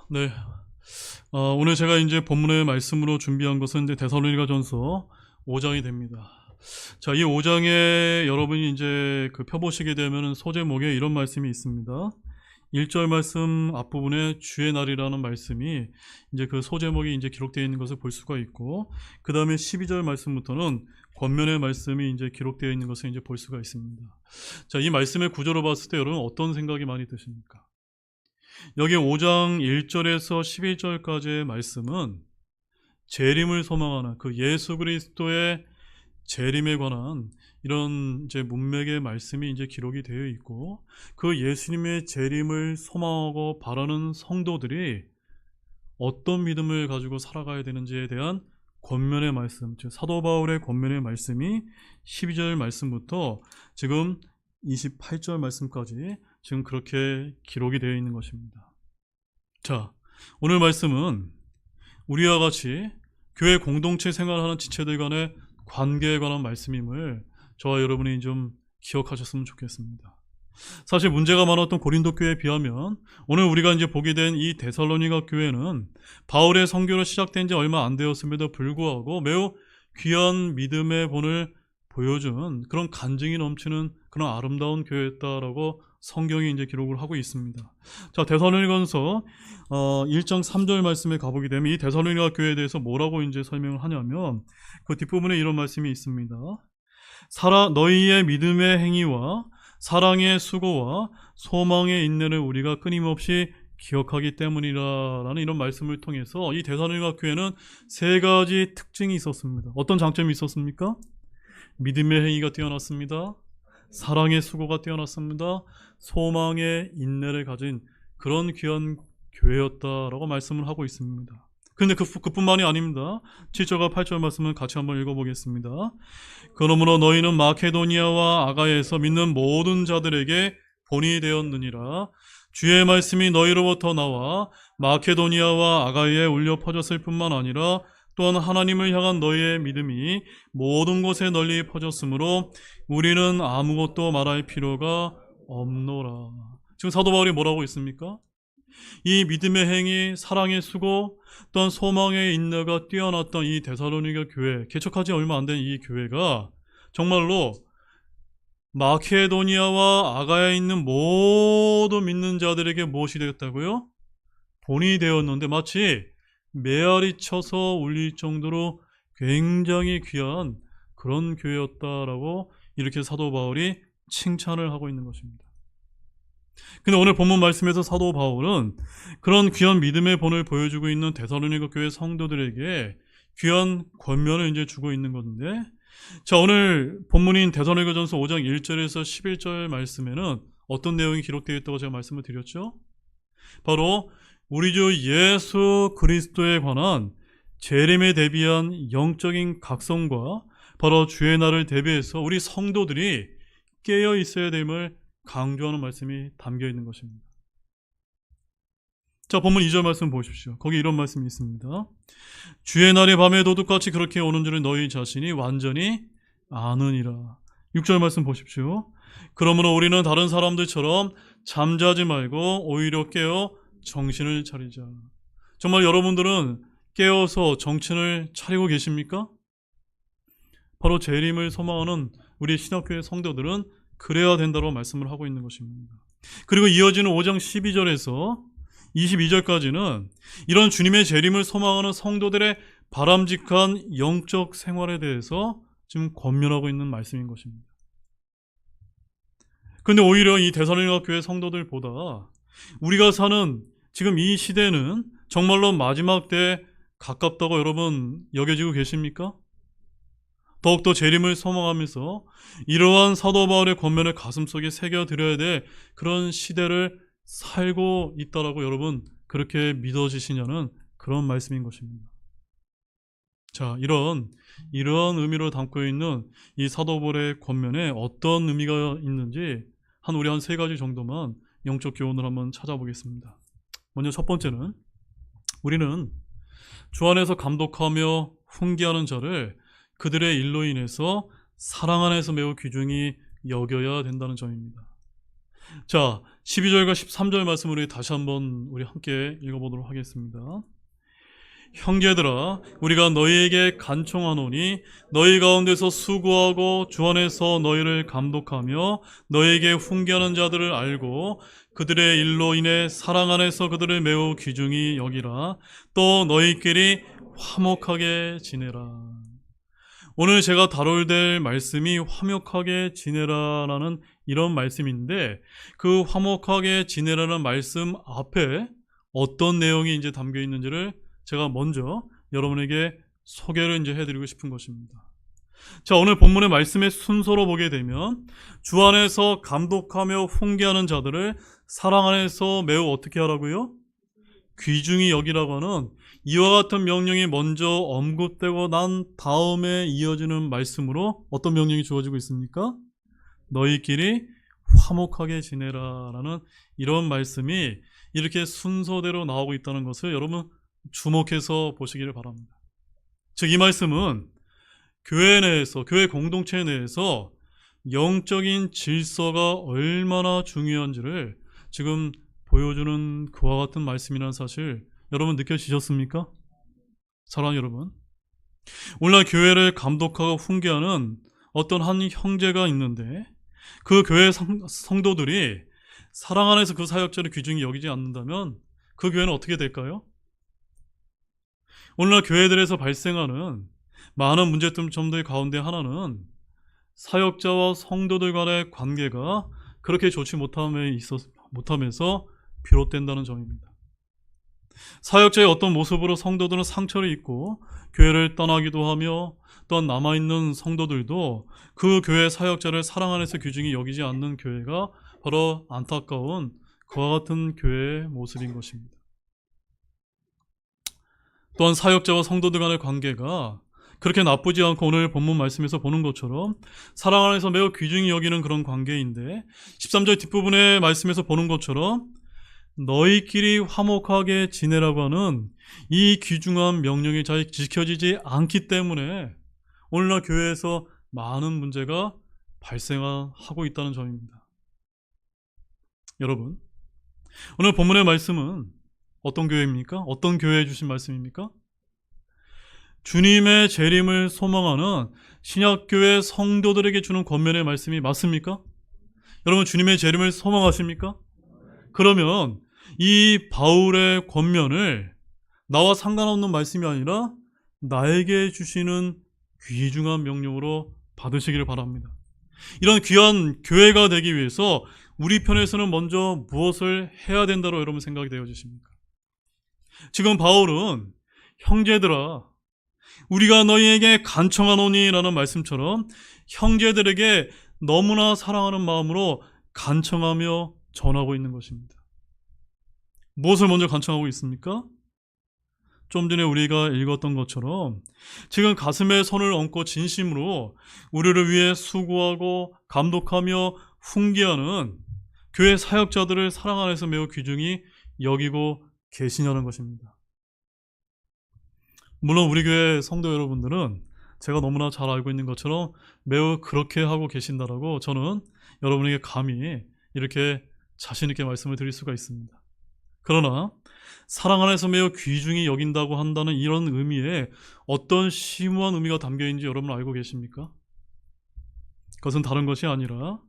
네. 오늘 제가 이제 본문의 말씀으로 준비한 것은 이제 데살로니가전서 5장이 됩니다. 자, 이 5장에 여러분이 이제 펴보시게 되면은 소제목에 이런 말씀이 있습니다. 1절 말씀 앞부분에 주의 날이라는 말씀이 이제 그 소제목이 이제 기록되어 있는 것을 볼 수가 있고, 그 다음에 12절 말씀부터는 권면의 말씀이 이제 기록되어 있는 것을 이제 볼 수가 있습니다. 자, 이 말씀의 구조로 봤을 때 여러분 어떤 생각이 많이 드십니까? 여기 5장 1절에서 11절까지의 말씀은 재림을 소망하는 그 예수 그리스도의 재림에 관한 이런 이제 문맥의 말씀이 이제 기록이 되어 있고, 그 예수님의 재림을 소망하고 바라는 성도들이 어떤 믿음을 가지고 살아가야 되는지에 대한 권면의 말씀, 즉 사도 바울의 권면의 말씀이 12절 말씀부터 지금 28절 말씀까지 지금 그렇게 기록이 되어 있는 것입니다. 자, 오늘 말씀은 우리와 같이 교회 공동체 생활하는 지체들 간의 관계에 관한 말씀임을 저와 여러분이 좀 기억하셨으면 좋겠습니다. 사실 문제가 많았던 고린도 교회에 비하면 오늘 우리가 이제 보게 된 이 데살로니가 교회는 바울의 선교로 시작된 지 얼마 안 되었음에도 불구하고 매우 귀한 믿음의 본을 보여준 그런 간증이 넘치는 그런 아름다운 교회였다라고 성경이 이제 기록을 하고 있습니다. 자, 데살로니가전서 1장 3절 말씀에 가보게 되면 이 데살로니가 교회에 대해서 뭐라고 이제 설명을 하냐면 그 뒷부분에 이런 말씀이 있습니다. 너희의 믿음의 행위와 사랑의 수고와 소망의 인내를 우리가 끊임없이 기억하기 때문이라는 이런 말씀을 통해서 이 데살로니가 교회는 세 가지 특징이 있었습니다. 어떤 장점이 있었습니까? 믿음의 행위가 뛰어났습니다. 사랑의 수고가 뛰어났습니다. 소망의 인내를 가진 그런 귀한 교회였다라고 말씀을 하고 있습니다. 그런데 그뿐만이 아닙니다. 7절과 8절 말씀을 같이 한번 읽어보겠습니다. 그러므로 너희는 마케도니아와 아가야에서 믿는 모든 자들에게 본이 되었느니라. 주의 말씀이 너희로부터 나와 마케도니아와 아가야에 울려 퍼졌을 뿐만 아니라 또한 하나님을 향한 너희의 믿음이 모든 곳에 널리 퍼졌으므로 우리는 아무것도 말할 필요가 없노라. 지금 사도 바울이 뭐라고 있습니까? 이 믿음의 행위, 사랑의 수고, 또한 소망의 인내가 뛰어났던 이 데살로니가 교회, 개척하지 얼마 안 된 이 교회가 정말로 마케도니아와 아가야에 있는 모든 믿는 자들에게 무엇이 되었다고요? 본이 되었는데 마치 메아리 쳐서 울릴 정도로 굉장히 귀한 그런 교회였다라고 이렇게 사도 바울이 칭찬을 하고 있는 것입니다. 근데 오늘 본문 말씀에서 사도 바울은 그런 귀한 믿음의 본을 보여주고 있는 데살로니가 교회 성도들에게 귀한 권면을 이제 주고 있는 건데, 자, 오늘 본문인 데살로니가전서 5장 1절에서 11절 말씀에는 어떤 내용이 기록되어 있다고 제가 말씀을 드렸죠? 바로 우리 주 예수 그리스도에 관한 재림에 대비한 영적인 각성과 바로 주의 날을 대비해서 우리 성도들이 깨어 있어야 됨을 강조하는 말씀이 담겨 있는 것입니다. 자, 본문 2절 말씀 보십시오. 거기 이런 말씀이 있습니다. 주의 날이 밤에 도둑같이 그렇게 오는 줄을 너희 자신이 완전히 아느니라. 6절 말씀 보십시오. 그러므로 우리는 다른 사람들처럼 잠자지 말고 오히려 깨어 정신을 차리자. 정말 여러분들은 깨어서 정신을 차리고 계십니까? 바로 재림을 소망하는 우리 신학교의 성도들은 그래야 된다고 말씀을 하고 있는 것입니다. 그리고 이어지는 5장 12절에서 22절까지는 이런 주님의 재림을 소망하는 성도들의 바람직한 영적 생활에 대해서 지금 권면하고 있는 말씀인 것입니다. 그런데 오히려 이 데살로니가 교회 성도들보다 우리가 사는 지금 이 시대는 정말로 마지막 때에 가깝다고 여러분 여겨지고 계십니까? 더욱더 재림을 소망하면서 이러한 사도 바울의 권면을 가슴속에 새겨드려야 될 그런 시대를 살고 있다라고 여러분 그렇게 믿어지시냐는 그런 말씀인 것입니다. 자, 이러한 의미로 담고 있는 이 사도 바울의 권면에 어떤 의미가 있는지 우리 한 세 가지 정도만 영적 교훈을 한번 찾아보겠습니다. 먼저 첫 번째는 우리는 주 안에서 감독하며 훈계하는 자를 그들의 일로 인해서 사랑 안에서 매우 귀중히 여겨야 된다는 점입니다. 자, 12절과 13절 말씀을 우리 다시 한번 우리 함께 읽어보도록 하겠습니다. 형제들아, 우리가 너희에게 간청하노니 너희 가운데서 수고하고 주 안에서 너희를 감독하며 너희에게 훈계하는 자들을 알고 그들의 일로 인해 사랑 안에서 그들을 매우 귀중히 여기라. 또 너희끼리 화목하게 지내라. 오늘 제가 다룰 말씀이 화목하게 지내라라는 이런 말씀인데, 그 화목하게 지내라는 말씀 앞에 어떤 내용이 이제 담겨 있는지를 제가 먼저 여러분에게 소개를 이제 해드리고 싶은 것입니다. 자, 오늘 본문의 말씀의 순서로 보게 되면 주 안에서 감독하며 훈계하는 자들을 사랑 안에서 매우 어떻게 하라고요? 귀중히 여기라고 하는 이와 같은 명령이 먼저 언급되고 난 다음에 이어지는 말씀으로 어떤 명령이 주어지고 있습니까? 너희끼리 화목하게 지내라 라는 이런 말씀이 이렇게 순서대로 나오고 있다는 것을 여러분 주목해서 보시기를 바랍니다. 즉, 이 말씀은 교회 내에서, 교회 공동체 내에서 영적인 질서가 얼마나 중요한지를 지금 보여주는 그와 같은 말씀이라는 사실 여러분 느껴지셨습니까? 사랑하는 여러분, 오늘날 교회를 감독하고 훈계하는 어떤 한 형제가 있는데, 그 교회 성도들이 사랑 안에서 그 사역자를 귀중히 여기지 않는다면 그 교회는 어떻게 될까요? 오늘날 교회들에서 발생하는 많은 문제점들 가운데 하나는 사역자와 성도들 간의 관계가 그렇게 좋지 못함에서 비롯된다는 점입니다. 사역자의 어떤 모습으로 성도들은 상처를 입고 교회를 떠나기도 하며, 또한 남아있는 성도들도 그 교회 사역자를 사랑 안에서 귀중히 여기지 않는 교회가 바로 안타까운 그와 같은 교회의 모습인 것입니다. 또한 사역자와 성도들 간의 관계가 그렇게 나쁘지 않고 오늘 본문 말씀에서 보는 것처럼 사랑 안에서 매우 귀중히 여기는 그런 관계인데, 13절 뒷부분의 말씀에서 보는 것처럼 너희끼리 화목하게 지내라고 하는 이 귀중한 명령이 잘 지켜지지 않기 때문에 오늘날 교회에서 많은 문제가 발생하고 있다는 점입니다. 여러분, 오늘 본문의 말씀은 어떤 교회입니까? 어떤 교회에 주신 말씀입니까? 주님의 재림을 소망하는 신약교회 성도들에게 주는 권면의 말씀이 맞습니까? 여러분, 주님의 재림을 소망하십니까? 그러면 이 바울의 권면을 나와 상관없는 말씀이 아니라 나에게 주시는 귀중한 명령으로 받으시기를 바랍니다. 이런 귀한 교회가 되기 위해서 우리 편에서는 먼저 무엇을 해야 된다고 여러분 생각이 되어지십니까? 지금 바울은 형제들아, 우리가 너희에게 간청하노니 라는 말씀처럼 형제들에게 너무나 사랑하는 마음으로 간청하며 전하고 있는 것입니다. 무엇을 먼저 간청하고 있습니까? 좀 전에 우리가 읽었던 것처럼 지금 가슴에 손을 얹고 진심으로 우리를 위해 수고하고 감독하며 훈계하는 교회 사역자들을 사랑 안에서 매우 귀중히 여기고 계시냐는 것입니다. 물론 우리 교회 성도 여러분들은 제가 너무나 잘 알고 있는 것처럼 매우 그렇게 하고 계신다라고 저는 여러분에게 감히 이렇게 자신 있게 말씀을 드릴 수가 있습니다. 그러나 사랑 안에서 매우 귀중히 여긴다고 한다는 이런 의미에 어떤 심오한 의미가 담겨 있는지 여러분 알고 계십니까? 그것은 다른 것이 아니라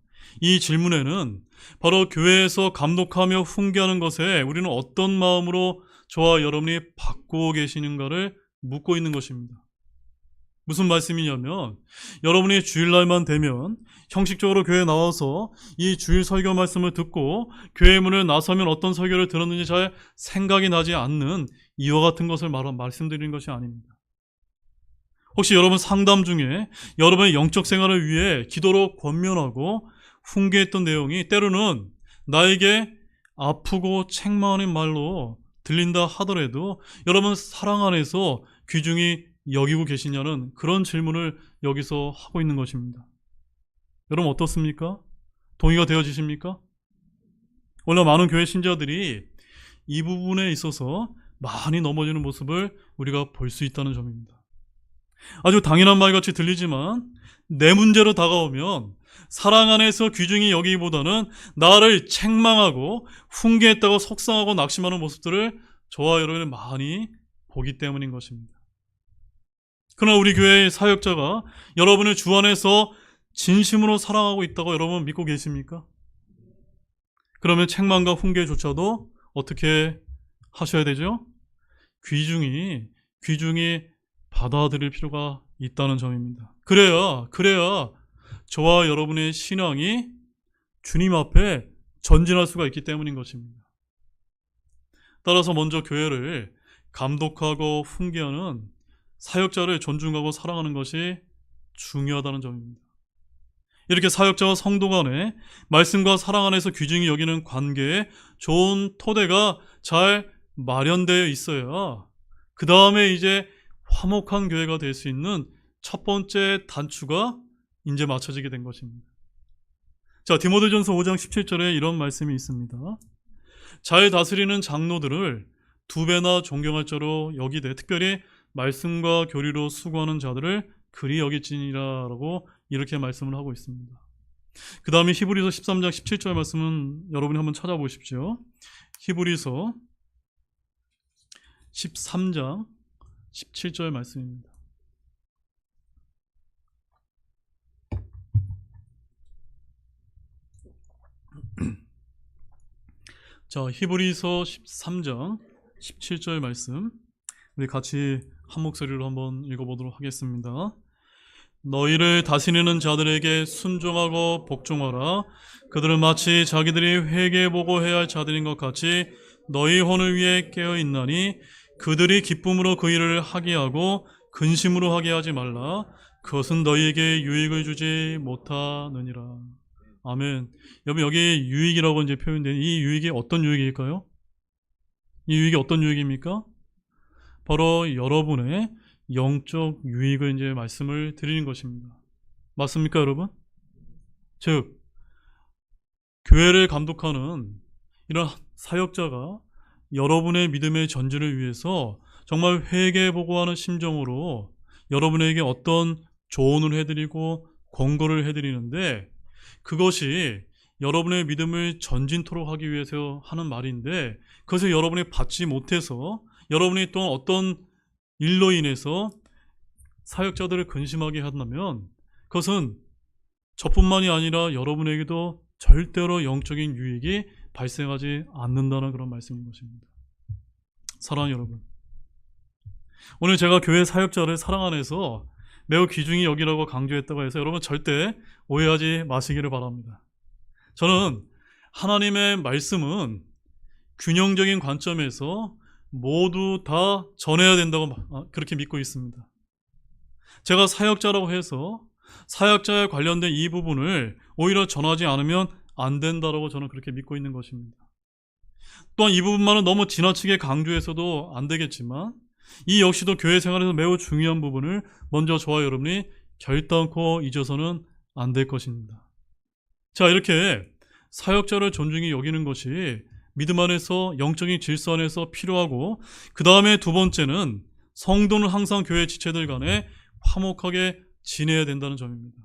이 질문에는 바로 교회에서 감독하며 훈계하는 것에 우리는 어떤 마음으로 저와 여러분이 받고 계시는가를 묻고 있는 것입니다. 무슨 말씀이냐면, 여러분이 주일날만 되면 형식적으로 교회에 나와서 이 주일 설교 말씀을 듣고 교회 문을 나서면 어떤 설교를 들었는지 잘 생각이 나지 않는 이와 같은 것을 말씀드리는 것이 아닙니다. 혹시 여러분 상담 중에 여러분의 영적 생활을 위해 기도로 권면하고 훈계했던 내용이 때로는 나에게 아프고 책망하는 말로 들린다 하더라도 여러분 사랑 안에서 귀중히 여기고 계시냐는 그런 질문을 여기서 하고 있는 것입니다. 여러분 어떻습니까? 동의가 되어지십니까? 오늘 많은 교회 신자들이 이 부분에 있어서 많이 넘어지는 모습을 우리가 볼 수 있다는 점입니다. 아주 당연한 말 같이 들리지만 내 문제로 다가오면 사랑 안에서 귀중히 여기기보다는 나를 책망하고 훈계했다고 속상하고 낙심하는 모습들을 저와 여러분이 많이 보기 때문인 것입니다. 그러나 우리 교회의 사역자가 여러분을 주 안에서 진심으로 사랑하고 있다고 여러분 믿고 계십니까? 그러면 책망과 훈계조차도 어떻게 하셔야 되죠? 귀중히 받아들일 필요가 있다는 점입니다. 그래야 저와 여러분의 신앙이 주님 앞에 전진할 수가 있기 때문인 것입니다. 따라서 먼저 교회를 감독하고 훈계하는 사역자를 존중하고 사랑하는 것이 중요하다는 점입니다. 이렇게 사역자와 성도 간에 말씀과 사랑 안에서 귀중히 여기는 관계에 좋은 토대가 잘 마련되어 있어야 그 다음에 이제 화목한 교회가 될 수 있는 첫 번째 단추가 이제 맞춰지게 된 것입니다. 자, 디모데전서 5장 17절에 이런 말씀이 있습니다. 잘 다스리는 장로들을 두 배나 존경할 자로 여기되 특별히 말씀과 교리로 수고하는 자들을 그리 여길지니라라고 이렇게 말씀을 하고 있습니다. 그 다음에 히브리서 13장 17절 말씀은 여러분이 한번 찾아보십시오. 히브리서 13장 17절 말씀입니다. 자, 히브리서 13장 17절 말씀 우리 같이 한 목소리로 한번 읽어보도록 하겠습니다. 너희를 다스리는 자들에게 순종하고 복종하라. 그들은 마치 자기들이 회개보고 해야 할 자들인 것 같이 너희 혼을 위해 깨어있나니 그들이 기쁨으로 그 일을 하게 하고 근심으로 하게 하지 말라. 그것은 너희에게 유익을 주지 못하느니라. 아멘. 여러분, 여기 유익이라고 이제 표현된 이 유익이 어떤 유익일까요? 이 유익이 어떤 유익입니까? 바로 여러분의 영적 유익을 이제 말씀을 드리는 것입니다. 맞습니까, 여러분? 즉, 교회를 감독하는 이런 사역자가 여러분의 믿음의 전진을 위해서 정말 회개보고하는 심정으로 여러분에게 어떤 조언을 해드리고 권고를 해드리는데 그것이 여러분의 믿음을 전진토록 하기 위해서 하는 말인데 그것을 여러분이 받지 못해서 여러분이 또 어떤 일로 인해서 사역자들을 근심하게 한다면 그것은 저뿐만이 아니라 여러분에게도 절대로 영적인 유익이 발생하지 않는다는 그런 말씀인 것입니다. 사랑하는 여러분, 오늘 제가 교회 사역자를 사랑 안에서 매우 귀중히 여기라고 강조했다고 해서 여러분 절대 오해하지 마시기를 바랍니다. 저는 하나님의 말씀은 균형적인 관점에서 모두 다 전해야 된다고 그렇게 믿고 있습니다. 제가 사역자라고 해서 사역자에 관련된 이 부분을 오히려 전하지 않으면 안 된다고 저는 그렇게 믿고 있는 것입니다. 또한 이 부분만은 너무 지나치게 강조해서도 안 되겠지만 이 역시도 교회 생활에서 매우 중요한 부분을 먼저 저와 여러분이 결단코 잊어서는 안 될 것입니다. 자, 이렇게 사역자를 존중히 여기는 것이 믿음 안에서 영적인 질서 안에서 필요하고 그 다음에 두 번째는 성도는 항상 교회 지체들 간에 화목하게 지내야 된다는 점입니다.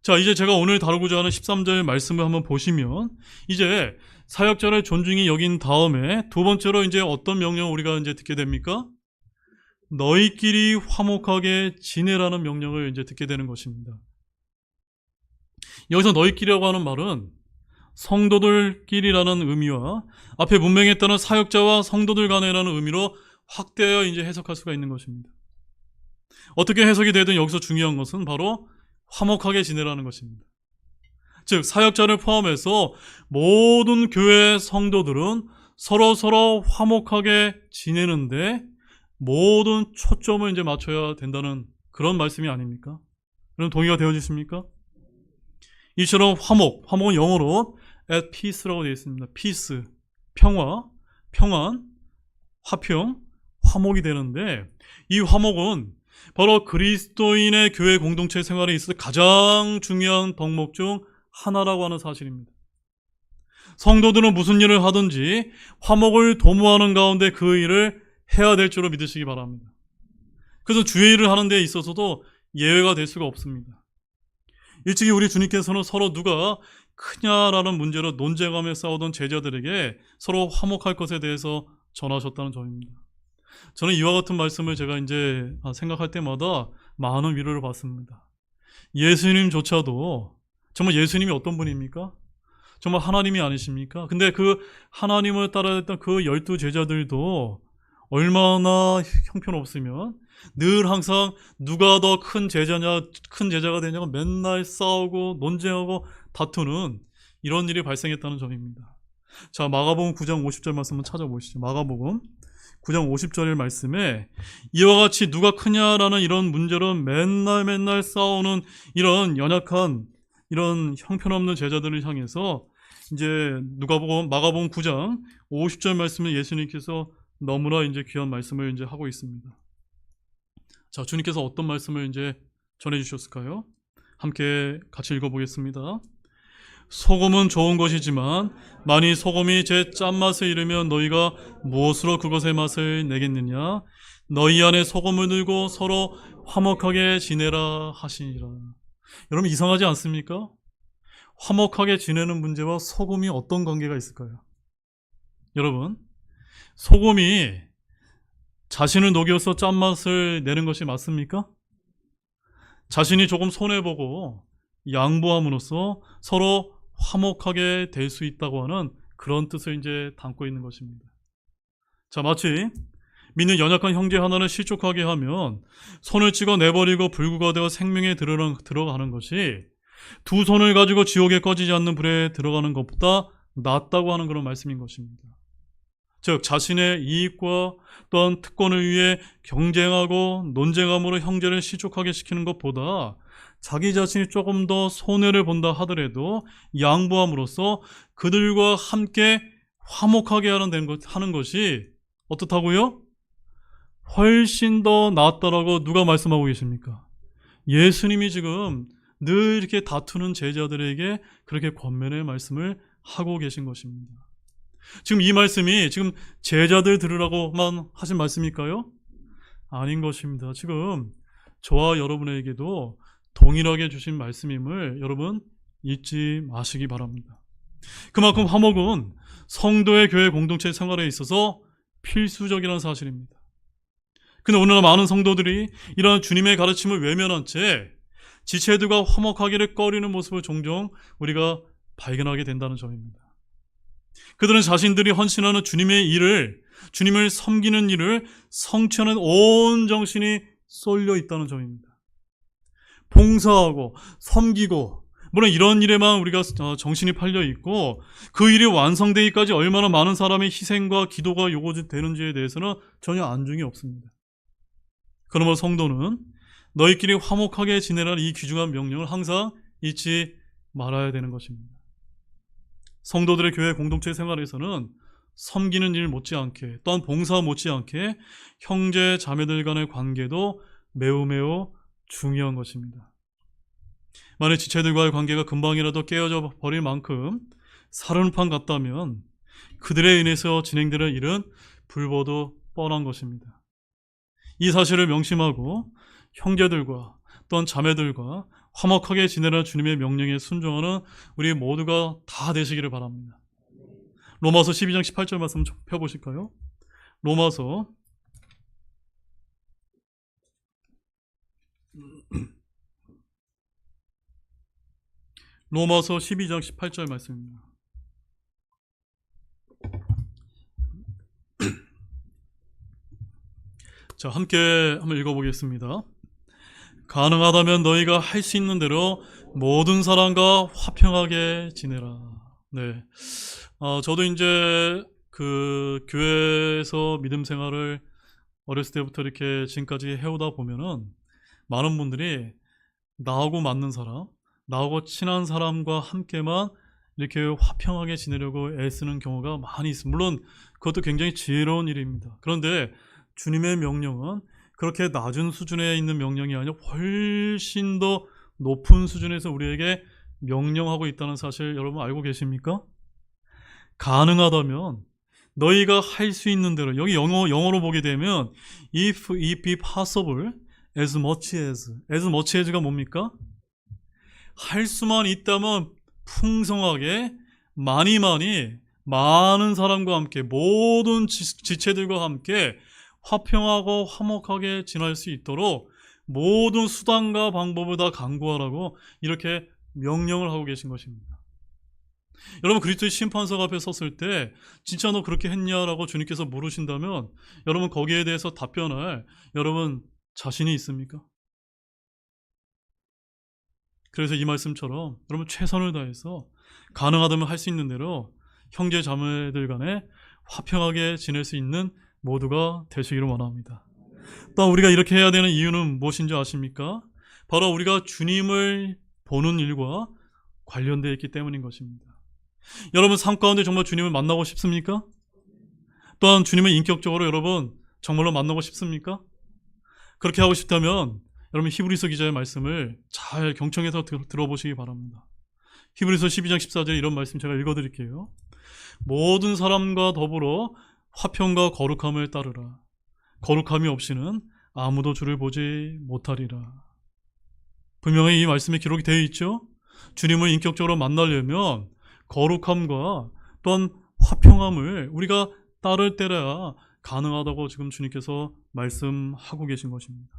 자, 이제 제가 오늘 다루고자 하는 13절 말씀을 한번 보시면 이제 사역자를 존중히 여긴 다음에 두 번째로 이제 어떤 명령을 우리가 이제 듣게 됩니까? 너희끼리 화목하게 지내라는 명령을 이제 듣게 되는 것입니다. 여기서 너희끼리라고 하는 말은 성도들끼리라는 의미와 앞에 문명했다는 사역자와 성도들 간에라는 의미로 확대하여 이제 해석할 수가 있는 것입니다. 어떻게 해석이 되든 여기서 중요한 것은 바로 화목하게 지내라는 것입니다. 즉 사역자를 포함해서 모든 교회 성도들은 서로 화목하게 지내는데 모든 초점을 이제 맞춰야 된다는 그런 말씀이 아닙니까? 여러분 동의가 되어지십니까? 이처럼 화목은 영어로 at peace라고 되어 있습니다. peace, 평안, 화평, 화목이 되는데 이 화목은 바로 그리스도인의 교회 공동체 생활에 있어서 가장 중요한 덕목 중 하나라고 하는 사실입니다. 성도들은 무슨 일을 하든지 화목을 도모하는 가운데 그 일을 해야 될 줄로 믿으시기 바랍니다. 그래서 주의 일을 하는 데 있어서도 예외가 될 수가 없습니다. 일찍이 우리 주님께서는 서로 누가 크냐라는 문제로 논쟁하며 싸우던 제자들에게 서로 화목할 것에 대해서 전하셨다는 점입니다. 저는 이와 같은 말씀을 제가 이제 생각할 때마다 많은 위로를 받습니다. 예수님조차도 정말 예수님이 어떤 분입니까? 정말 하나님이 아니십니까? 근데 그 하나님을 따라했던 그 12 제자들도 얼마나 형편없으면 늘 항상 누가 더 큰 제자냐, 큰 제자가 되냐고 맨날 싸우고 논쟁하고 다투는 이런 일이 발생했다는 점입니다. 자, 마가복음 9장 50절 말씀 한번 찾아보시죠. 마가복음 9장 50절의 말씀에 이와 같이 누가 크냐라는 이런 문제로 맨날 싸우는 이런 연약한 이런 형편없는 제자들을 향해서 이제 마가복음 9장 50절 말씀에 예수님께서 너무나 이제 귀한 말씀을 이제 하고 있습니다. 자, 주님께서 어떤 말씀을 이제 전해 주셨을까요? 함께 같이 읽어보겠습니다. 소금은 좋은 것이지만 만일 소금이 제 짠맛을 잃으면 너희가 무엇으로 그것의 맛을 내겠느냐? 너희 안에 소금을 들고 서로 화목하게 지내라 하시니라. 여러분 이상하지 않습니까? 화목하게 지내는 문제와 소금이 어떤 관계가 있을까요? 여러분, 소금이 자신을 녹여서 짠맛을 내는 것이 맞습니까? 자신이 조금 손해보고 양보함으로써 서로 화목하게 될 수 있다고 하는 그런 뜻을 이제 담고 있는 것입니다. 자, 마치 믿는 연약한 형제 하나를 실족하게 하면 손을 찍어 내버리고 불구가 되어 생명에 들어가는 것이 두 손을 가지고 지옥에 꺼지지 않는 불에 들어가는 것보다 낫다고 하는 그런 말씀인 것입니다. 즉 자신의 이익과 또한 특권을 위해 경쟁하고 논쟁함으로 형제를 실족하게 시키는 것보다 자기 자신이 조금 더 손해를 본다 하더라도 양보함으로써 그들과 함께 화목하게 하는 것이 어떻다고요? 훨씬 더 낫다라고 누가 말씀하고 계십니까? 예수님이 지금 늘 이렇게 다투는 제자들에게 그렇게 권면의 말씀을 하고 계신 것입니다. 지금 이 말씀이 지금 제자들 들으라고만 하신 말씀일까요? 아닌 것입니다. 지금 저와 여러분에게도 동일하게 주신 말씀임을 여러분 잊지 마시기 바랍니다. 그만큼 화목은 성도의 교회 공동체 생활에 있어서 필수적이라는 사실입니다. 근데 오늘날 많은 성도들이 이러한 주님의 가르침을 외면한 채 지체들과 화목하기를 꺼리는 모습을 종종 우리가 발견하게 된다는 점입니다. 그들은 자신들이 헌신하는 주님의 일을, 주님을 섬기는 일을 성취하는 온 정신이 쏠려 있다는 점입니다. 봉사하고 섬기고 물론 이런 일에만 우리가 정신이 팔려 있고 그 일이 완성되기까지 얼마나 많은 사람의 희생과 기도가 요구되는지에 대해서는 전혀 안중이 없습니다. 그러므로 성도는 너희끼리 화목하게 지내라는 이 귀중한 명령을 항상 잊지 말아야 되는 것입니다. 성도들의 교회 공동체 생활에서는 섬기는 일 못지않게 또한 봉사 못지않게 형제 자매들 간의 관계도 매우 중요한 것입니다. 만약 지체들과의 관계가 금방이라도 깨어져 버릴 만큼 사르는판 같다면 그들에 인해서 진행되는 일은 불보듯 뻔한 것입니다. 이 사실을 명심하고 형제들과 또한 자매들과 화목하게 지내라 주님의 명령에 순종하는 우리 모두가 다 되시기를 바랍니다. 로마서 12장 18절 말씀 펴보실까요? 로마서 12장 18절 말씀입니다. 자, 함께 한번 읽어보겠습니다. 가능하다면 너희가 할 수 있는 대로 모든 사람과 화평하게 지내라. 네. 저도 이제 그 교회에서 믿음 생활을 어렸을 때부터 이렇게 지금까지 해오다 보면은 많은 분들이 나하고 맞는 사람, 나하고 친한 사람과 함께만 이렇게 화평하게 지내려고 애쓰는 경우가 많이 있습니다. 물론 그것도 굉장히 지혜로운 일입니다. 그런데 주님의 명령은 그렇게 낮은 수준에 있는 명령이 아니라 훨씬 더 높은 수준에서 우리에게 명령하고 있다는 사실 여러분 알고 계십니까? 가능하다면 너희가 할 수 있는 대로, 여기 영어로 보게 되면 if it be possible, as much as가 뭡니까? 할 수만 있다면 풍성하게 많은 사람과 함께 모든 지체들과 함께 화평하고 화목하게 지낼 수 있도록 모든 수단과 방법을 다 강구하라고 이렇게 명령을 하고 계신 것입니다. 여러분, 그리스도의 심판석 앞에 섰을 때 진짜 너 그렇게 했냐라고 주님께서 물으신다면 여러분 거기에 대해서 답변할 여러분 자신이 있습니까? 그래서 이 말씀처럼 여러분 최선을 다해서 가능하다면 할 수 있는 대로 형제 자매들 간에 화평하게 지낼 수 있는 모두가 되시기를 원합니다. 또 우리가 이렇게 해야 되는 이유는 무엇인지 아십니까? 바로 우리가 주님을 보는 일과 관련되어 있기 때문인 것입니다. 여러분 삶 가운데 정말 주님을 만나고 싶습니까? 또한 주님을 인격적으로 여러분 정말로 만나고 싶습니까? 그렇게 하고 싶다면 여러분 히브리서 기자의 말씀을 잘 경청해서 들어보시기 바랍니다. 히브리서 12장 14절에 이런 말씀 제가 읽어드릴게요. 모든 사람과 더불어 화평과 거룩함을 따르라. 거룩함이 없이는 아무도 주를 보지 못하리라. 분명히 이 말씀에 기록이 되어 있죠. 주님을 인격적으로 만나려면 거룩함과 또한 화평함을 우리가 따를 때라야 가능하다고 지금 주님께서 말씀하고 계신 것입니다.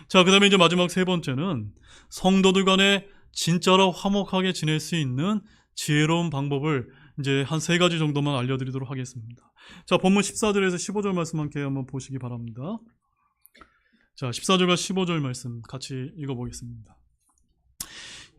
자, 그 다음에 이제 마지막 세 번째는 성도들 간에 진짜로 화목하게 지낼 수 있는 지혜로운 방법을 이제 한 세 가지 정도만 알려드리도록 하겠습니다. 자, 본문 14절에서 15절 말씀 함께 한번 보시기 바랍니다. 자, 14절과 15절 말씀 같이 읽어보겠습니다.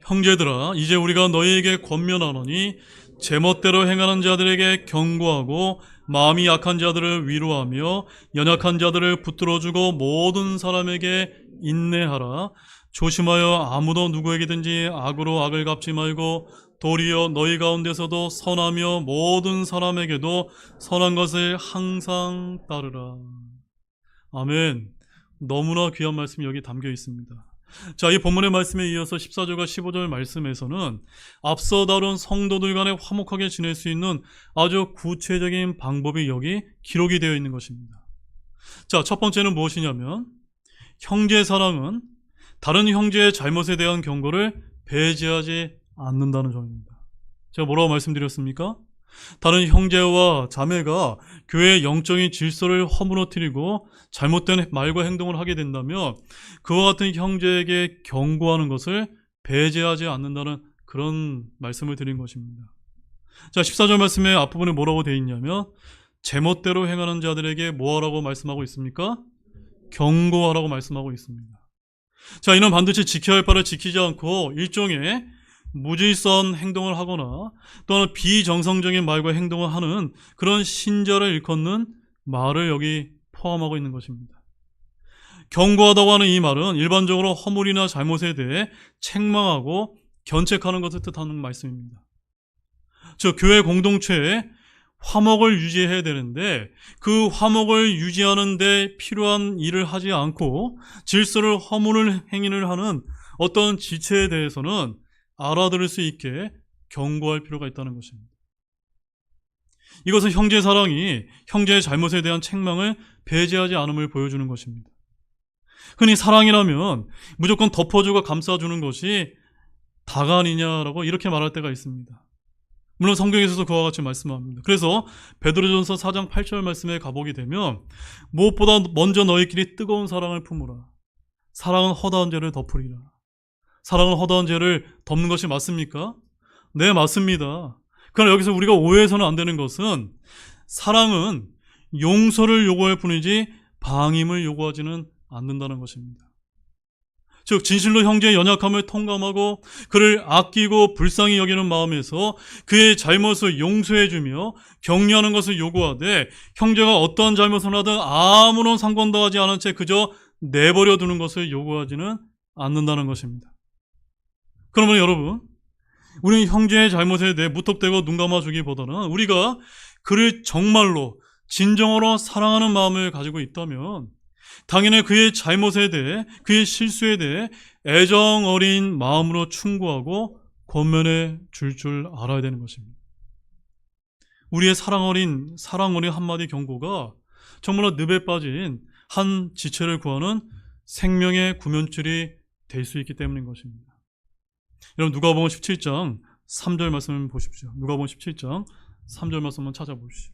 형제들아, 이제 우리가 너희에게 권면하노니 제멋대로 행하는 자들에게 경고하고 마음이 약한 자들을 위로하며 연약한 자들을 붙들어주고 모든 사람에게 인내하라. 조심하여 아무도 누구에게든지 악으로 악을 갚지 말고 도리어 너희 가운데서도 선하며 모든 사람에게도 선한 것을 항상 따르라. 아멘. 너무나 귀한 말씀이 여기 담겨 있습니다. 자, 이 본문의 말씀에 이어서 14절과 15절 말씀에서는 앞서 다룬 성도들 간에 화목하게 지낼 수 있는 아주 구체적인 방법이 여기 기록이 되어 있는 것입니다. 자, 첫 번째는 무엇이냐면 형제 사랑은 다른 형제의 잘못에 대한 경고를 배제하지 않는다는 점입니다. 제가 뭐라고 말씀드렸습니까? 다른 형제와 자매가 교회의 영적인 질서를 허물어뜨리고 잘못된 말과 행동을 하게 된다면 그와 같은 형제에게 경고하는 것을 배제하지 않는다는 그런 말씀을 드린 것입니다. 자, 14절 말씀의 앞부분에 뭐라고 되어 있냐면 제멋대로 행하는 자들에게 뭐하라고 말씀하고 있습니까? 경고하라고 말씀하고 있습니다. 자, 이는 반드시 지켜야 할 바를 지키지 않고 일종의 무질서한 행동을 하거나 또는 비정상적인 말과 행동을 하는 그런 신자를 일컫는 말을 여기 포함하고 있는 것입니다. 경고하다고 하는 이 말은 일반적으로 허물이나 잘못에 대해 책망하고 견책하는 것을 뜻하는 말씀입니다. 즉 교회 공동체에 화목을 유지해야 되는데 그 화목을 유지하는 데 필요한 일을 하지 않고 질서를 허무는 행위를 하는 어떤 지체에 대해서는 알아들을 수 있게 경고할 필요가 있다는 것입니다. 이것은 형제 사랑이 형제의 잘못에 대한 책망을 배제하지 않음을 보여주는 것입니다. 흔히 사랑이라면 무조건 덮어주고 감싸주는 것이 다가 아니냐라고 이렇게 말할 때가 있습니다. 물론 성경에서도 그와 같이 말씀합니다. 그래서 베드로전서 4장 8절 말씀에 가보게 되면 무엇보다 먼저 너희끼리 뜨거운 사랑을 품으라. 사랑은 허다한 죄를 덮으리라. 사랑은 허다한 죄를 덮는 것이 맞습니까? 네, 맞습니다. 그러나 여기서 우리가 오해해서는 안 되는 것은 사랑은 용서를 요구할 뿐이지 방임을 요구하지는 않는다는 것입니다. 즉 진실로 형제의 연약함을 통감하고 그를 아끼고 불쌍히 여기는 마음에서 그의 잘못을 용서해주며 격려하는 것을 요구하되 형제가 어떠한 잘못을 하든 아무런 상관도 하지 않은 채 그저 내버려 두는 것을 요구하지는 않는다는 것입니다. 그러면 여러분, 우리는 형제의 잘못에 대해 무턱대고 눈 감아주기보다는 우리가 그를 정말로 진정으로 사랑하는 마음을 가지고 있다면 당연히 그의 잘못에 대해 그의 실수에 대해 애정 어린 마음으로 충고하고 권면해 줄 알아야 되는 것입니다. 우리의 사랑 어린 한마디 경고가 정말로 늪에 빠진 한 지체를 구하는 생명의 구면줄이 될 수 있기 때문인 것입니다. 여러분 누가복음 17장 3절 말씀 보십시오. 누가복음 17장 3절 말씀 한번 찾아보십시오.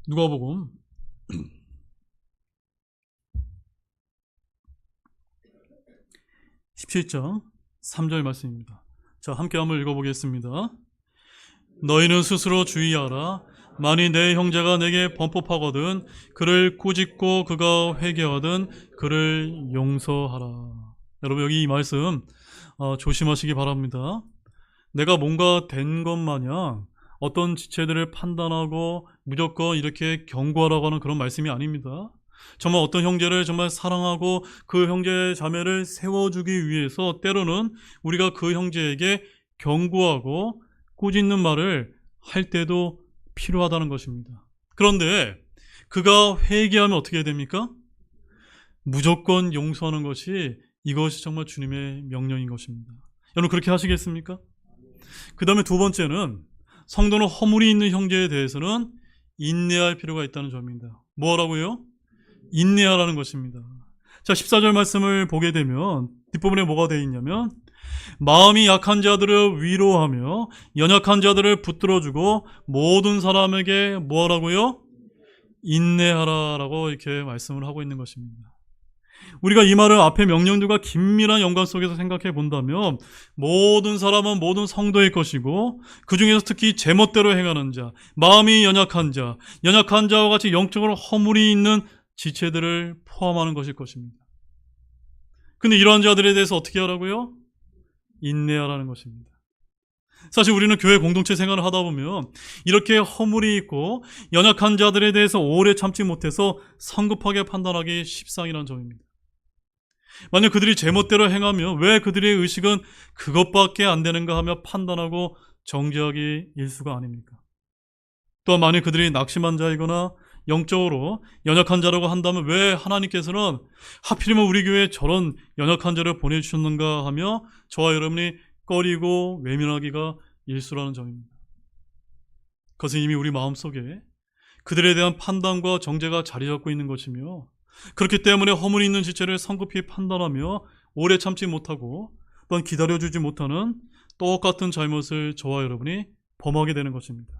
누가복음 17장 3절 말씀입니다. 자, 함께 한번 읽어보겠습니다. 너희는 스스로 주의하라. 만일 내 형제가 내게 범법하거든 그를 꾸짖고 그가 회개하든 그를 용서하라. 여러분 여기 이 말씀 조심하시기 바랍니다. 내가 뭔가 된 것 마냥 어떤 지체들을 판단하고 무조건 이렇게 경고하라고 하는 그런 말씀이 아닙니다. 정말 어떤 형제를 정말 사랑하고 그 형제 자매를 세워주기 위해서 때로는 우리가 그 형제에게 경고하고 꾸짖는 말을 할 때도 필요하다는 것입니다. 그런데 그가 회개하면 어떻게 됩니까? 무조건 용서하는 것이 이것이 정말 주님의 명령인 것입니다. 여러분 그렇게 하시겠습니까? 그 다음에 두 번째는 성도는 허물이 있는 형제에 대해서는 인내할 필요가 있다는 점입니다. 뭐라고요? 인내하라는 것입니다. 자, 14절 말씀을 보게 되면 뒷부분에 뭐가 되어 있냐면 마음이 약한 자들을 위로하며 연약한 자들을 붙들어주고 모든 사람에게 뭐하라고요? 인내하라라고 이렇게 말씀을 하고 있는 것입니다. 우리가 이 말을 앞에 명령들과 긴밀한 연관 속에서 생각해 본다면 모든 사람은 모든 성도의 것이고 그 중에서 특히 제멋대로 행하는 자, 마음이 연약한 자, 연약한 자와 같이 영적으로 허물이 있는 지체들을 포함하는 것일 것입니다. 근데 이러한 자들에 대해서 어떻게 하라고요? 인내하라는 것입니다. 사실 우리는 교회 공동체 생활을 하다 보면 이렇게 허물이 있고 연약한 자들에 대해서 오래 참지 못해서 성급하게 판단하기 십상이라는 점입니다. 만약 그들이 제멋대로 행하면 왜 그들의 의식은 그것밖에 안 되는가 하며 판단하고 정죄하기 일수가 아닙니까? 또한 만약 그들이 낙심한 자이거나 영적으로 연약한 자라고 한다면 왜 하나님께서는 하필이면 우리 교회에 저런 연약한 자를 보내주셨는가 하며 저와 여러분이 꺼리고 외면하기가 일수라는 점입니다. 그것은 이미 우리 마음속에 그들에 대한 판단과 정죄가 자리 잡고 있는 것이며 그렇기 때문에 허물이 있는 지체를 성급히 판단하며 오래 참지 못하고 또한 기다려주지 못하는 똑같은 잘못을 저와 여러분이 범하게 되는 것입니다.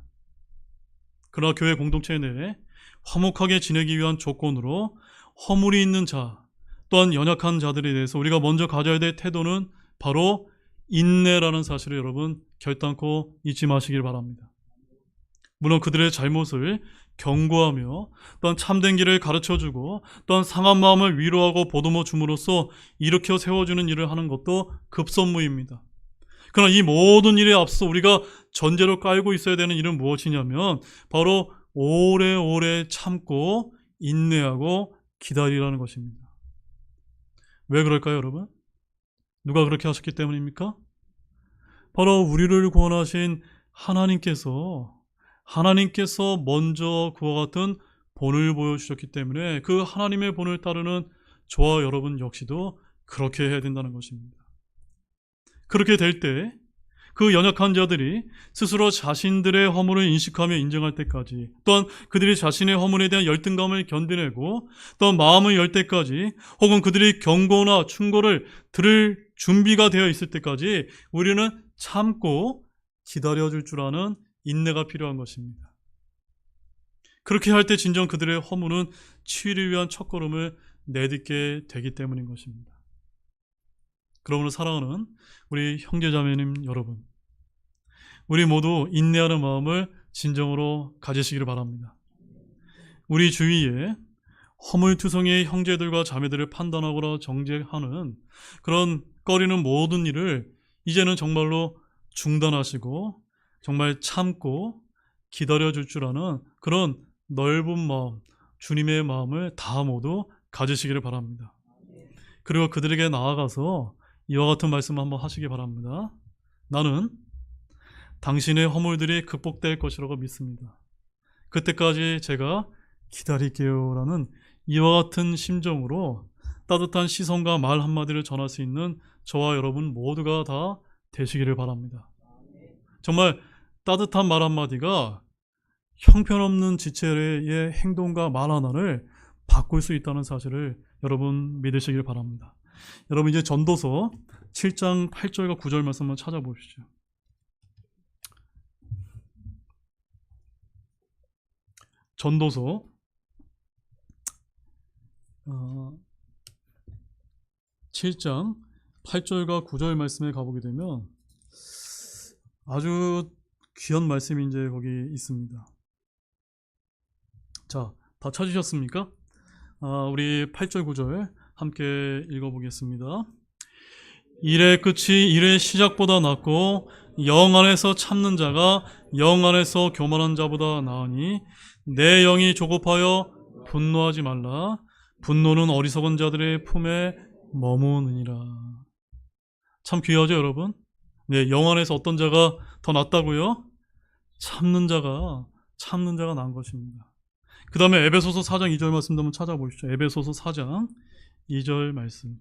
그러나 교회 공동체 내에 화목하게 지내기 위한 조건으로 허물이 있는 자 또한 연약한 자들에 대해서 우리가 먼저 가져야 될 태도는 바로 인내라는 사실을 여러분 결단코 잊지 마시길 바랍니다. 물론 그들의 잘못을 경고하며 또한 참된 길을 가르쳐주고 또한 상한 마음을 위로하고 보듬어 줌으로써 일으켜 세워주는 일을 하는 것도 급선무입니다. 그러나 이 모든 일에 앞서 우리가 전제로 깔고 있어야 되는 일은 무엇이냐면 바로 오래오래 참고 인내하고 기다리라는 것입니다. 왜 그럴까요, 여러분? 누가 그렇게 하셨기 때문입니까? 바로 우리를 구원하신 하나님께서 먼저 그와 같은 본을 보여주셨기 때문에 그 하나님의 본을 따르는 저와 여러분 역시도 그렇게 해야 된다는 것입니다. 그렇게 될 때 그 연약한 자들이 스스로 자신들의 허물을 인식하며 인정할 때까지 또한 그들이 자신의 허물에 대한 열등감을 견디내고 또한 마음을 열 때까지 혹은 그들이 경고나 충고를 들을 준비가 되어 있을 때까지 우리는 참고 기다려줄 줄 아는 인내가 필요한 것입니다. 그렇게 할 때 진정 그들의 허물은 치유를 위한 첫걸음을 내딛게 되기 때문인 것입니다. 그러므로 사랑하는 우리 형제자매님 여러분, 우리 모두 인내하는 마음을 진정으로 가지시기를 바랍니다. 우리 주위에 허물투성이의 형제들과 자매들을 판단하거나 정죄하는 그런 꺼리는 모든 일을 이제는 정말로 중단하시고 정말 참고 기다려줄 줄 아는 그런 넓은 마음, 주님의 마음을 다 모두 가지시기를 바랍니다. 그리고 그들에게 나아가서 이와 같은 말씀을 한번 하시기 바랍니다. 나는 당신의 허물들이 극복될 것이라고 믿습니다. 그때까지 제가 기다릴게요 라는 이와 같은 심정으로 따뜻한 시선과 말 한마디를 전할 수 있는 저와 여러분 모두가 다 되시기를 바랍니다. 정말 따뜻한 말 한마디가 형편없는 지체의 행동과 말 하나를 바꿀 수 있다는 사실을 여러분 믿으시길 바랍니다. 여러분 이제 전도서 7장 8절과 9절 말씀 한번 찾아보시죠. 전도서 7장 8절과 9절 말씀에 가보게 되면 아주 귀한 말씀이 이제 거기 있습니다. 자, 다 찾으셨습니까? 우리 8절 9절 함께 읽어보겠습니다. 일의 끝이 일의 시작보다 낫고 영 안에서 참는 자가 영 안에서 교만한 자보다 나으니 내 영이 조급하여 분노하지 말라. 분노는 어리석은 자들의 품에 머무느니라. 참 귀하죠 여러분? 네, 영 안에서 어떤 자가 더 낫다고요? 참는 자가 나은 것입니다. 그 다음에 에베소서 4장 2절 말씀 한번 찾아보시죠. 에베소서 4장 2절 말씀.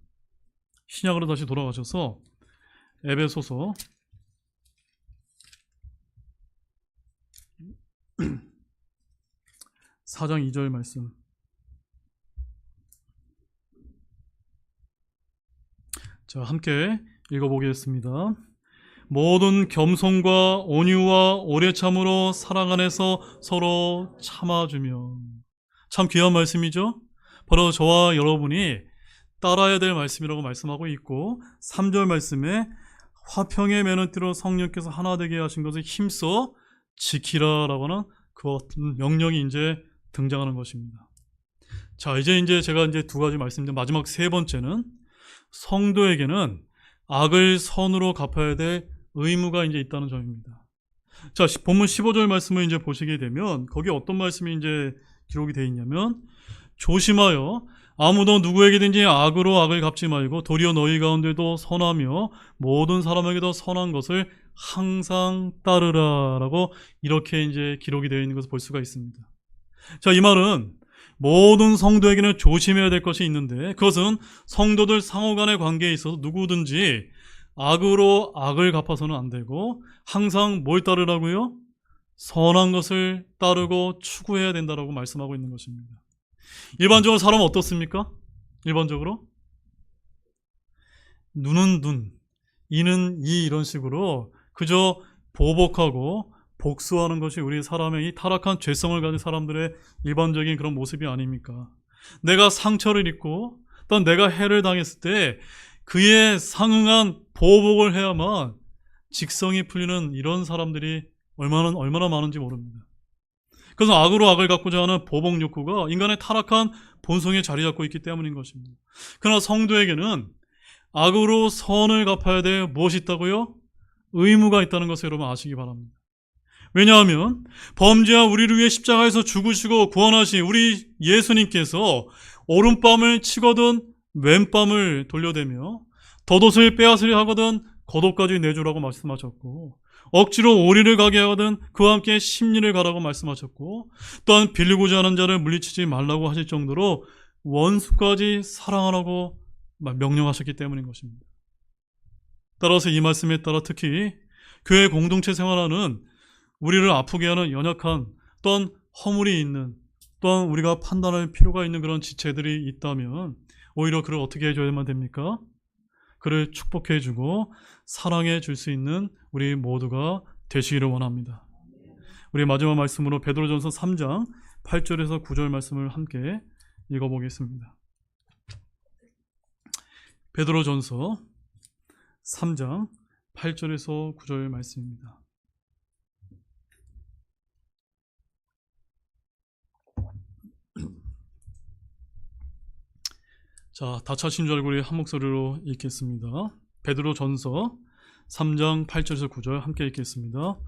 신약으로 다시 돌아가셔서 에베소서 4장 2절 말씀. 자, 함께 읽어보겠습니다. 모든 겸손과 온유와 오래 참으로 사랑 안에서 서로 참아주며. 참 귀한 말씀이죠? 바로 저와 여러분이 따라야 될 말씀이라고 말씀하고 있고 3절 말씀에 화평의 매너띠로 성령께서 하나 되게 하신 것을 힘써 지키라라고 하는 그 명령이 이제 등장하는 것입니다. 자, 이제 제가 이제 두 가지 말씀인데 마지막 세 번째는 성도에게는 악을 선으로 갚아야 될 의무가 이제 있다는 점입니다. 자, 본문 15절 말씀을 이제 보시게 되면 거기 어떤 말씀이 이제 기록이 되어 있냐면 조심하여 아무도 누구에게든지 악으로 악을 갚지 말고 도리어 너희 가운데도 선하며 모든 사람에게도 선한 것을 항상 따르라라고 이렇게 이제 기록이 되어 있는 것을 볼 수가 있습니다. 자, 이 말은 모든 성도에게는 조심해야 될 것이 있는데 그것은 성도들 상호 간의 관계에 있어서 누구든지 악으로 악을 갚아서는 안 되고 항상 뭘 따르라고요? 선한 것을 따르고 추구해야 된다라고 말씀하고 있는 것입니다. 일반적으로 사람은 어떻습니까? 일반적으로 눈은 눈, 이는 이 이런 식으로 그저 보복하고 복수하는 것이 우리 사람의 이 타락한 죄성을 가진 사람들의 일반적인 그런 모습이 아닙니까? 내가 상처를 입고 또 내가 해를 당했을 때 그에 상응한 보복을 해야만 직성이 풀리는 이런 사람들이 얼마나 많은지 모릅니다. 그래서 악으로 악을 갚고자 하는 보복 욕구가 인간의 타락한 본성에 자리 잡고 있기 때문인 것입니다. 그러나 성도에게는 악으로 선을 갚아야 될 무엇이 있다고요? 의무가 있다는 것을 여러분 아시기 바랍니다. 왜냐하면 범죄와 우리를 위해 십자가에서 죽으시고 구원하신 우리 예수님께서 오른밤을 치거든 왼밤을 돌려대며 덧옷을 빼앗으려 하거든 겉옷까지 내주라고 말씀하셨고 억지로 오리를 가게 하거든 그와 함께 심리를 가라고 말씀하셨고 또한 빌리고자 하는 자를 물리치지 말라고 하실 정도로 원수까지 사랑하라고 명령하셨기 때문인 것입니다. 따라서 이 말씀에 따라 특히 교회 공동체 생활하는 우리를 아프게 하는 연약한 또한 허물이 있는 또한 우리가 판단할 필요가 있는 그런 지체들이 있다면 오히려 그를 어떻게 해줘야만 됩니까? 그를 축복해주고 사랑해 줄 수 있는 우리 모두가 되시기를 원합니다. 우리 마지막 말씀으로 베드로전서 3장 8절에서 9절 말씀을 함께 읽어보겠습니다. 베드로전서 3장 8절에서 9절 말씀입니다. 자, 다 찾으신 줄 알고 우리 한 목소리로 읽겠습니다. 베드로전서 3장 8절에서 9절 함께 읽겠습니다.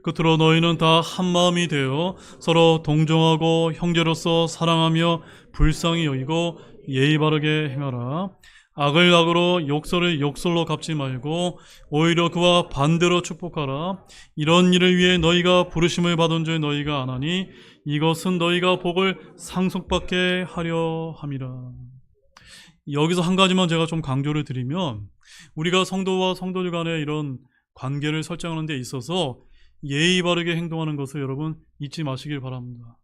끝으로 너희는 다 한마음이 되어 서로 동정하고 형제로서 사랑하며 불쌍히 여기고 예의 바르게 행하라. 악을 악으로 욕설을 욕설로 갚지 말고 오히려 그와 반대로 축복하라. 이런 일을 위해 너희가 부르심을 받은 줄 너희가 아나니 이것은 너희가 복을 상속받게 하려 함이라. 여기서 한 가지만 제가 좀 강조를 드리면 우리가 성도와 성도들 간의 이런 관계를 설정하는 데 있어서 예의 바르게 행동하는 것을 여러분 잊지 마시길 바랍니다.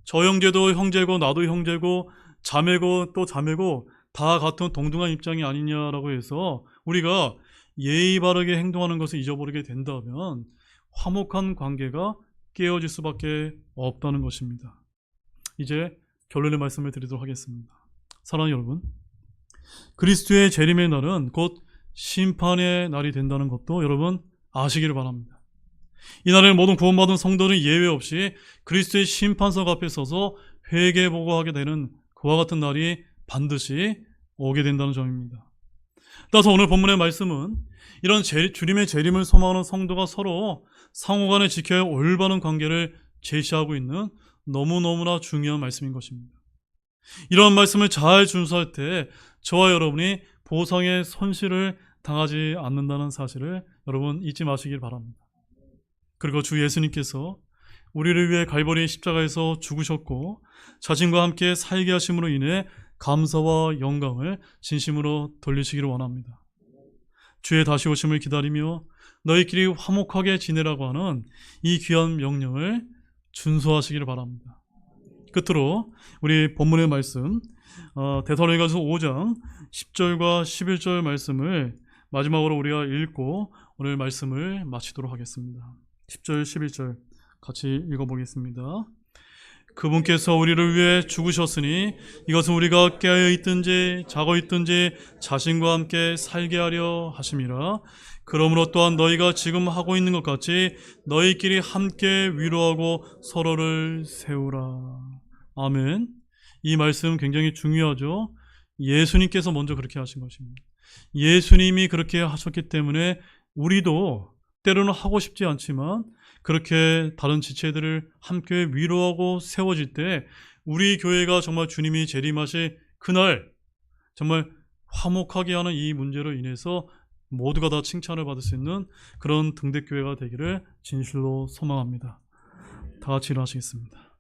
저 형제도 형제고 나도 형제고 자매고 또 자매고 다 같은 동등한 입장이 아니냐라고 해서 우리가 예의 바르게 행동하는 것을 잊어버리게 된다면 화목한 관계가 깨어질 수밖에 없다는 것입니다. 이제 결론의 말씀을 드리도록 하겠습니다. 사랑하는 여러분, 그리스도의 재림의 날은 곧 심판의 날이 된다는 것도 여러분 아시기를 바랍니다. 이날에 모든 구원받은 성도는 예외 없이 그리스도의 심판석 앞에 서서 회개 보고하게 되는 그와 같은 날이 반드시 오게 된다는 점입니다. 따라서 오늘 본문의 말씀은 이런 주님의 재림을 소망하는 성도가 서로 상호간에 지켜야 할 올바른 관계를 제시하고 있는 너무너무나 중요한 말씀인 것입니다. 이런 말씀을 잘 준수할 때 저와 여러분이 보상의 손실을 당하지 않는다는 사실을 여러분 잊지 마시길 바랍니다. 그리고 주 예수님께서 우리를 위해 갈보리 십자가에서 죽으셨고 자신과 함께 살게 하심으로 인해 감사와 영광을 진심으로 돌리시기를 원합니다. 주의 다시 오심을 기다리며 너희끼리 화목하게 지내라고 하는 이 귀한 명령을 준수하시기를 바랍니다. 끝으로 우리 본문의 말씀 데살로니가서 5장 10절과 11절 말씀을 마지막으로 우리가 읽고 오늘 말씀을 마치도록 하겠습니다. 10절 11절 같이 읽어보겠습니다. 그분께서 우리를 위해 죽으셨으니 이것은 우리가 깨어 있든지 자고 있든지 자신과 함께 살게 하려 하심이라. 그러므로 또한 너희가 지금 하고 있는 것 같이 너희끼리 함께 위로하고 서로를 세우라. 아멘. 이 말씀 굉장히 중요하죠. 예수님께서 먼저 그렇게 하신 것입니다. 예수님이 그렇게 하셨기 때문에 우리도 때로는 하고 싶지 않지만 그렇게 다른 지체들을 함께 위로하고 세워질 때 우리 교회가 정말 주님이 재림하실 그날 정말 화목하게 하는 이 문제로 인해서 모두가 다 칭찬을 받을 수 있는 그런 등대교회가 되기를 진실로 소망합니다. 다 같이 일어나시겠습니다.